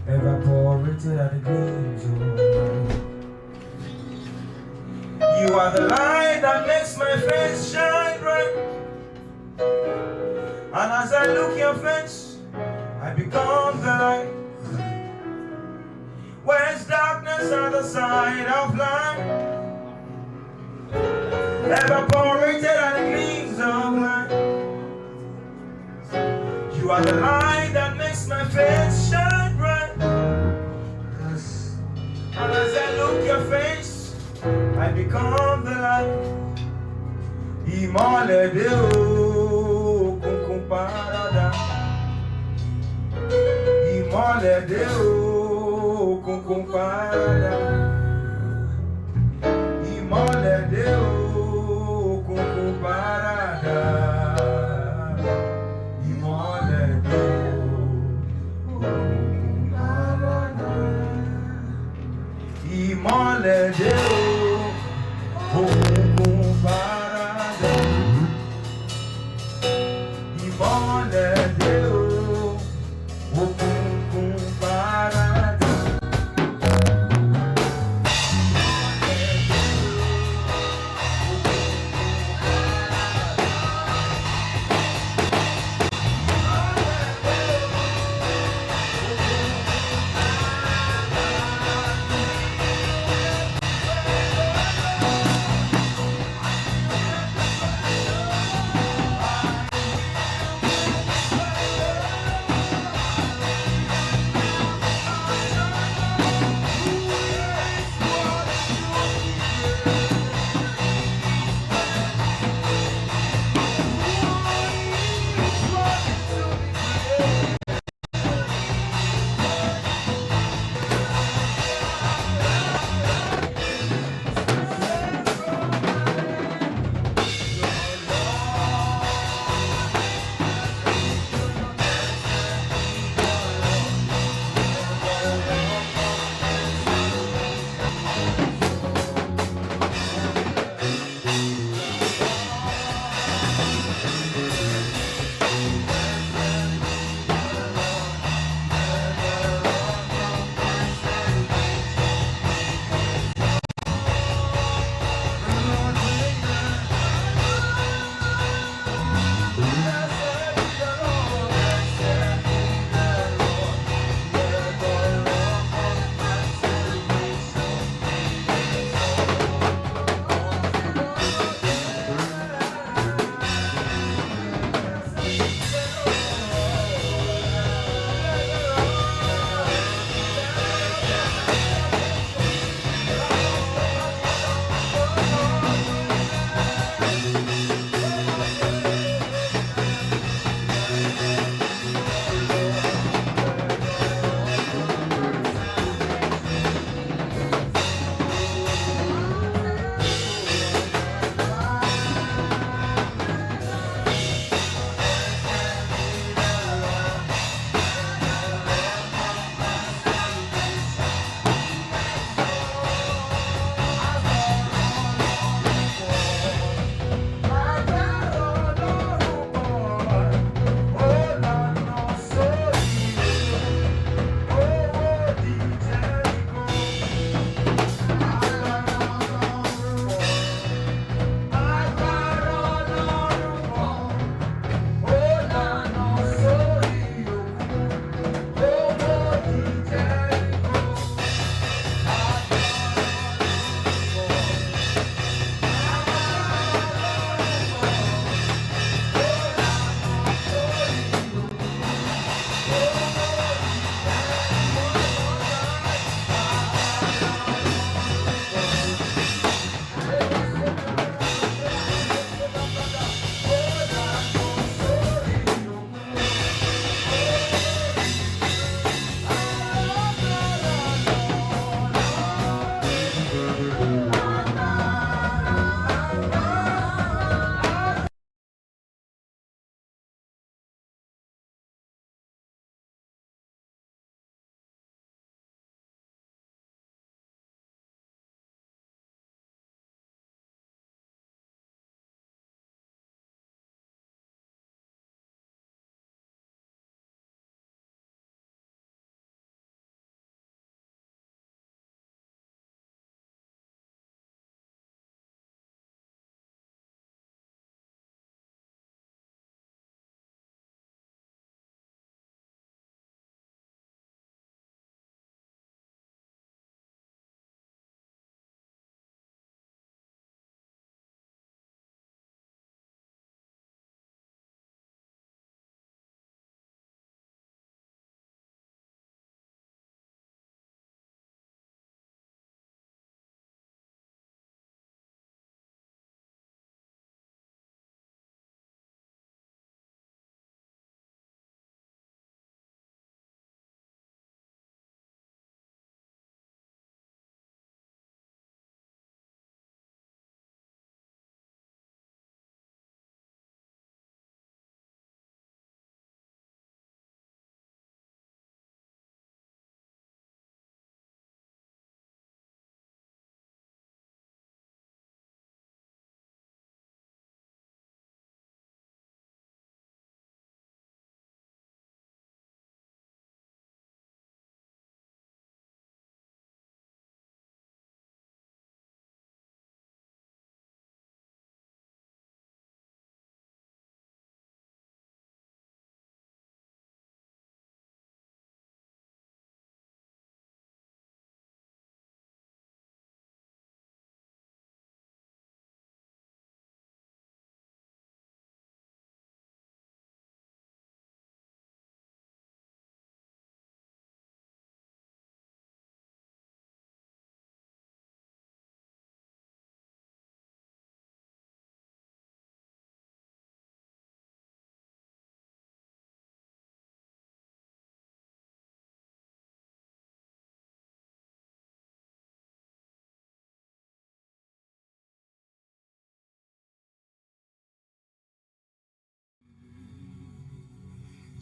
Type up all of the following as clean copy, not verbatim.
evaporated at the gleams of light. You are the light that makes my face shine bright. And as I look your face, I become the light. Where's darkness on the side of light? Evaporated at the gleams of light. You are the light that makes my face shine bright. And as I look your face, I become the light. Ìmọ́lẹ̀ dé o, òkùnkùn paradà. Ìmọ́lẹ̀ dé o, òkùnkùn paradà. Ìmọ́lẹ̀ dé o, òkùnkùn paradà. Ìmọ́lẹ̀ dé o, òkùnkùn paradà. Ìmọ́lẹ̀ dé o, òkùnkùn paradà. Ìmọ́lẹ̀ dé o, òkùnkùn paradà.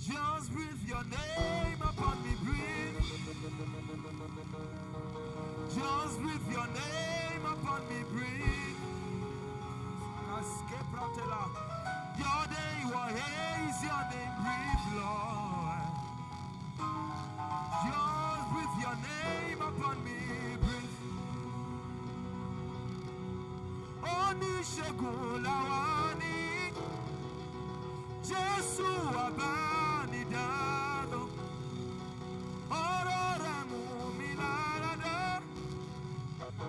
Just breathe your name upon me, breathe. Just breathe your name upon me, breathe. Your name, what is your name, breathe, Lord. Just breathe your name upon me, breathe. Oni shegulawani, Jesu abani dado, ororemu milarada,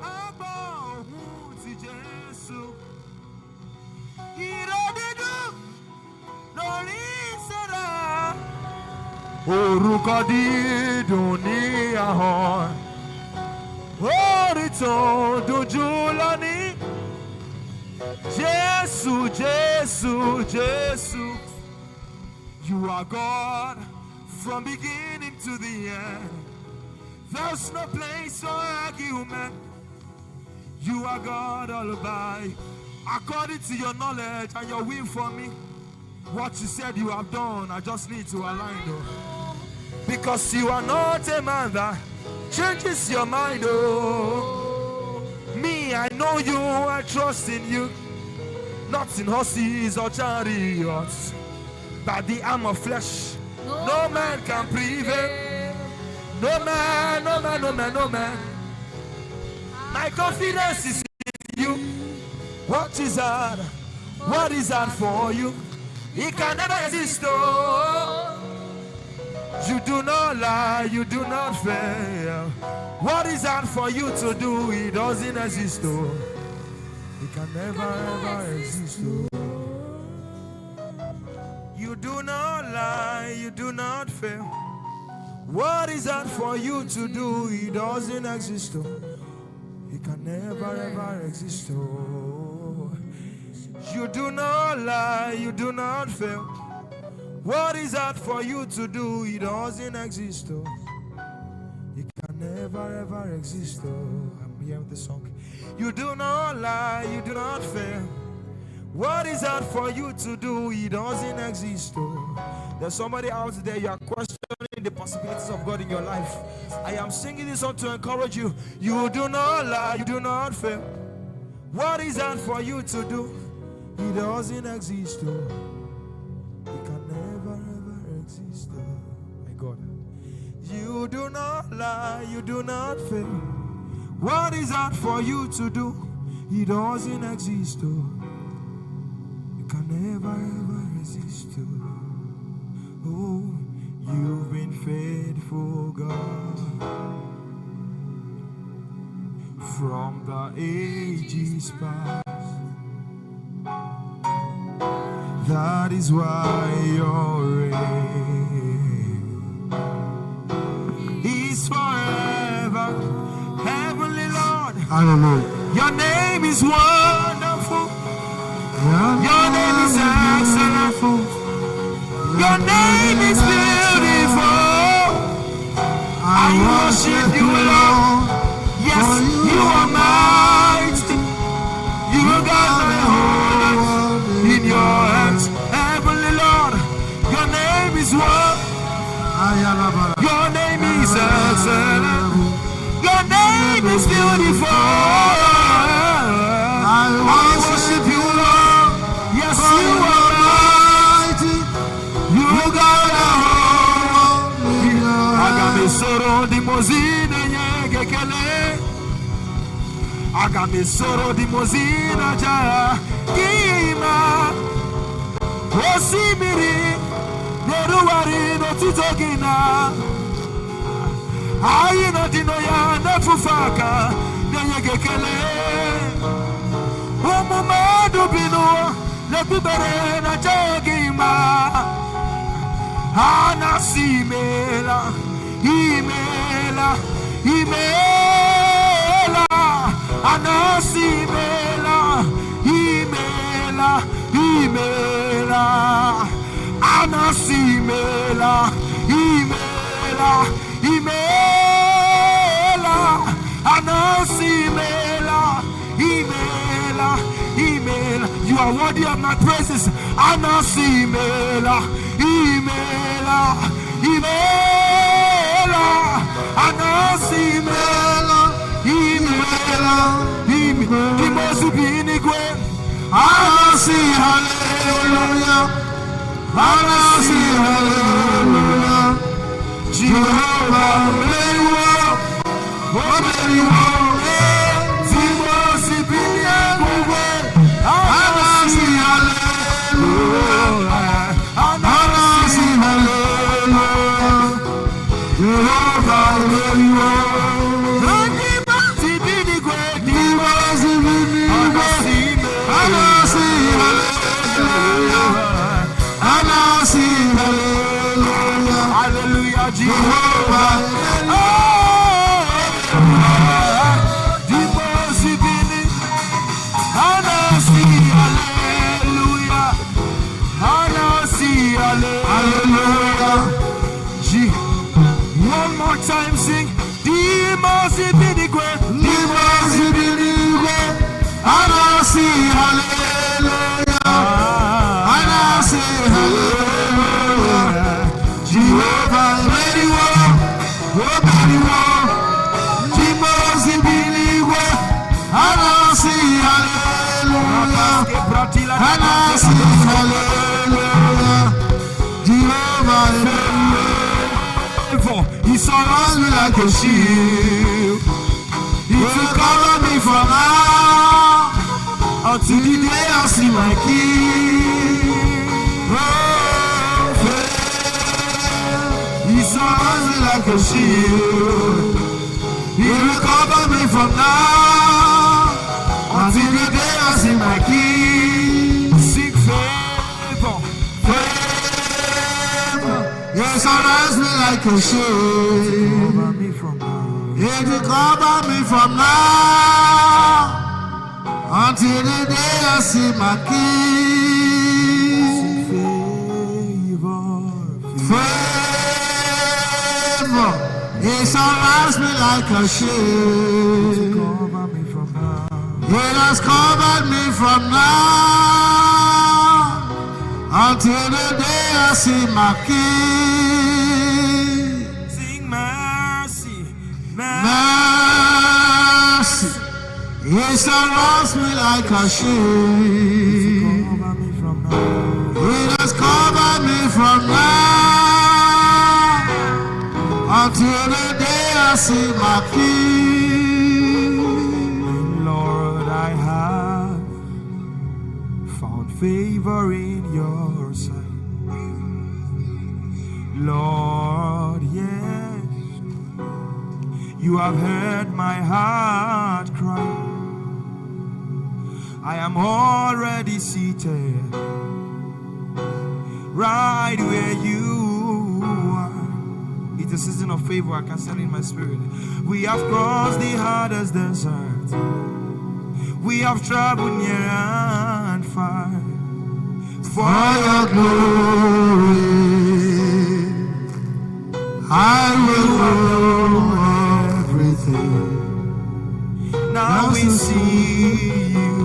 abo huti Jesu. Orúkọ dídùn ní ahọ́n, orí tó dojú lónìí. Jésù, Jésù, Jésù. You are God from beginning to the end. There's no place for argument. You are God all by. According to your knowledge and your will for me, what you said you have done, I just need to align though. Because you are not a man that changes your mind, oh. Me, I know you, I trust in you. Not in horses or chariots, but the arm of flesh. No man can prevail. No man, no man, no man, no man. My confidence is in you. What is hard? What is hard for you? It can never exist, oh. You do not lie, you do not fail. What is hard for you to do? It doesn't exist, oh. It can never ever exist, oh. You do not lie, you do not fail. What is hard for you to do? It doesn't exist, oh. It can never ever exist, oh. You do not lie, you do not fail. What is hard for you to do? It doesn't exist, oh. It can never ever exist, oh. I'm hearing the song. You do not lie, you do not fail. What is hard for you to do? It doesn't exist, oh. There's somebody out there, you are questioning the possibilities of God in your life. I am singing this song to encourage you. You do not lie, you do not fail. What is hard for you to do? It doesn't exist, oh. It can never ever exist, oh. My God. You do not lie, you do not fail. What is hard for you to do? It doesn't exist, oh. It can never ever exist, oh. Oh, you've been faithful, God, from the ages past. That is why your reign is forever. Heavenly Lord, hallelujah. Your name is wonderful. Your name is excellent. Your name is beautiful. I worship you, Lord. Yes, you are mighty. You got my whole world in your hands. Heavenly Lord, your name is what? Your name is excellent. Your name is beautiful. I worship you, Lord. Yes, you are mighty. You got the whole. Agame soro di mozina yegekele. Agame soro di mozina ja kima. Osimiri neruwari no tutogina. Aina dino ya nefufaka yegekele. Umumadu bino lebibere na jogima. Anasimela, imela, imela. Anasimela, imela, imela. Anasimela, imela, imela. Anasimela, imela, imela. You are worthy of my praises. Anasimela, imela, Imela, Anasi Imela, Imela, Imosubinigwe, Anasi, hallelujah, Anasi, hallelujah, Jehovah, may you walk, may you walk, Imosubinigwe, Anasi, hallelujah, Anasi, hallelujah, Jehovah, may you walk. Hallelujah, Jehovah. Oh, Dimosibini. Anasi, hallelujah. Anasi, hallelujah. One more time, sing. Dimosibini, Dimosibini, Anasi, hallelujah. Anasi, hallelujah. Jehovah, very well, very well. Jehovah, believe Anasi, hallelujah. Anasi, hallelujah. Jehovah, He surrounds me like a shield. He will cover me from now until the day I see my King. He surrounds me like a shield. He will cover me from now until the day I see my King. Seek favor, favor. He surrounds me like a shield. He will cover me from now until the day I see my King. Favor. He surrounds me like a shield. He has covered me from now until the day I see my King. Sing mercy, mercy. He surrounds me like a shield. He has covered me from now until the day I see my King. Lord, I have found favor in your sight. Lord, yes, you have heard my heart cry. I am already seated right where you are. It's a season of favor, I can send in my spirit. We have crossed the hardest desert. We have traveled near and far for your glory. I will owe everything. Now we see you.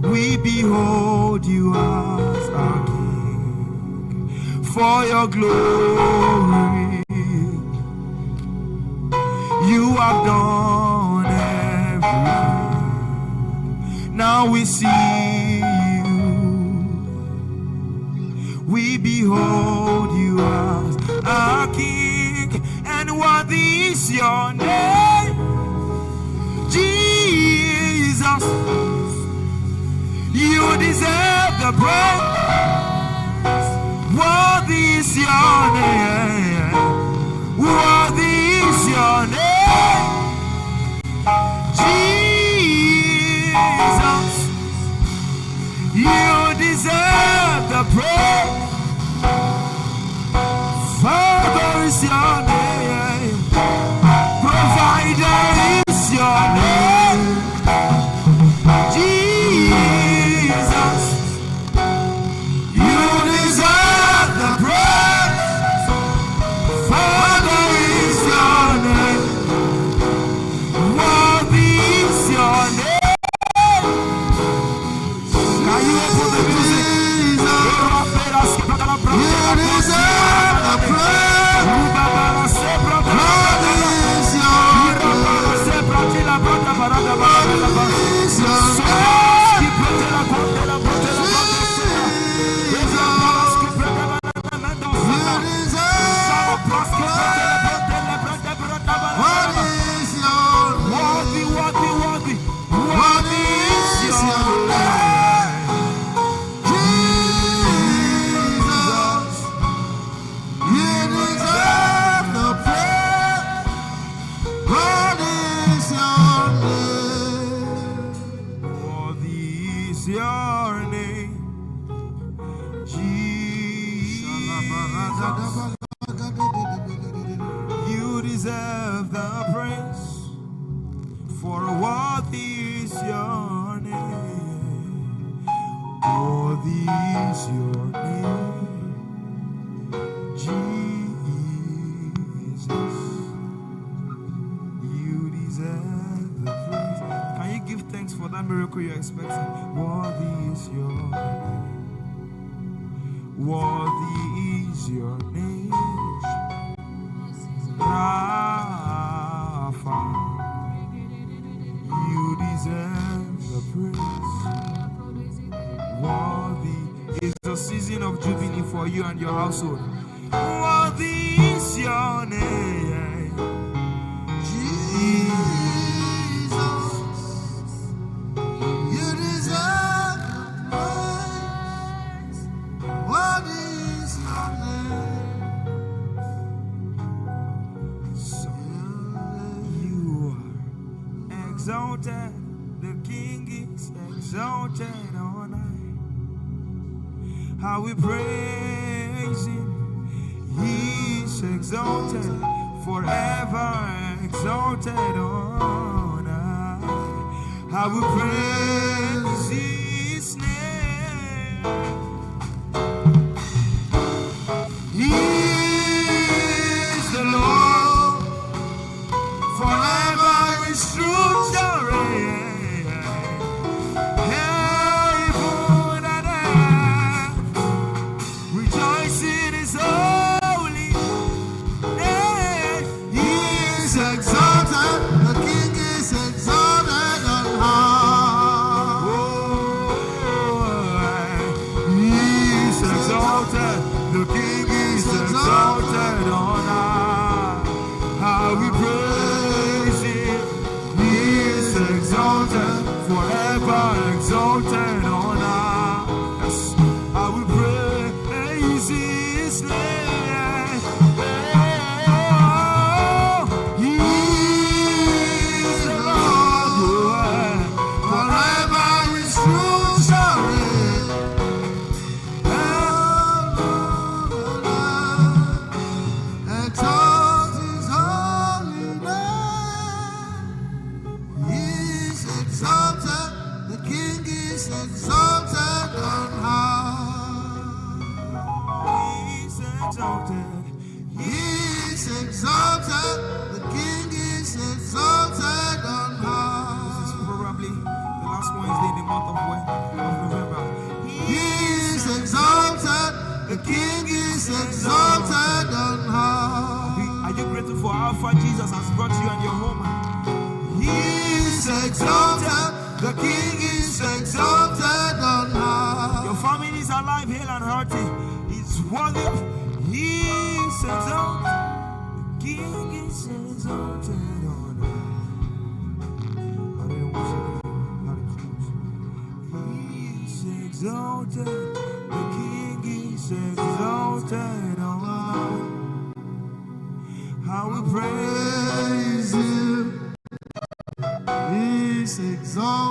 We behold you as our King. For your glory, you have done everything. Now we see you. We behold you as our King. And what is your name? Jesus. You deserve the praise. What is your name? What is your name? Jesus. You deserve the praise. Father is your name. Provider is your name. Jesus, you deserve the praise. Father is your name. Worthy is your name. Can you open the music? deserve the praise, for worthy is your name. Worthy is your name, Jesus. You deserve the praise. Can you give thanks for that miracle you're expecting? Worthy is your name. Worthy is your name, Rapha. You deserve the praise. Worthy is the season of jubilee for you and your household. Worthy is your name, Jesus. You deserve the praise. Worthy is your name. So you are exalted. The King is exalted on high. How we praise him. He is exalted, forever exalted on high. How we praise his name. He is the Lord, forever his truth shall reign. Heaven and earth rejoice in his holy name. He is exalted, the King is exalted on high. He is exalted, the King is exalted on high. How we praise him. He is exalted, forever exalted on high. Yes. How we praise his name. He is the Lord, forever his truth shall reign. Exalt his holy name. He is exalted, the King is exalted on high. He is exalted. He is exalted, the King is exalted on high. This is probably the last Wednesday in the month of November. He is exalted, the King is exalted on high. Are you grateful for how far Jesus has brought you and your home? He is exalted, the King is exalted on high. Your family is alive, hale and hearty. It's worthy. He is exalted, the King is exalted on high. He is exalted, the King is exalted on high. How we praise him. He is exalted.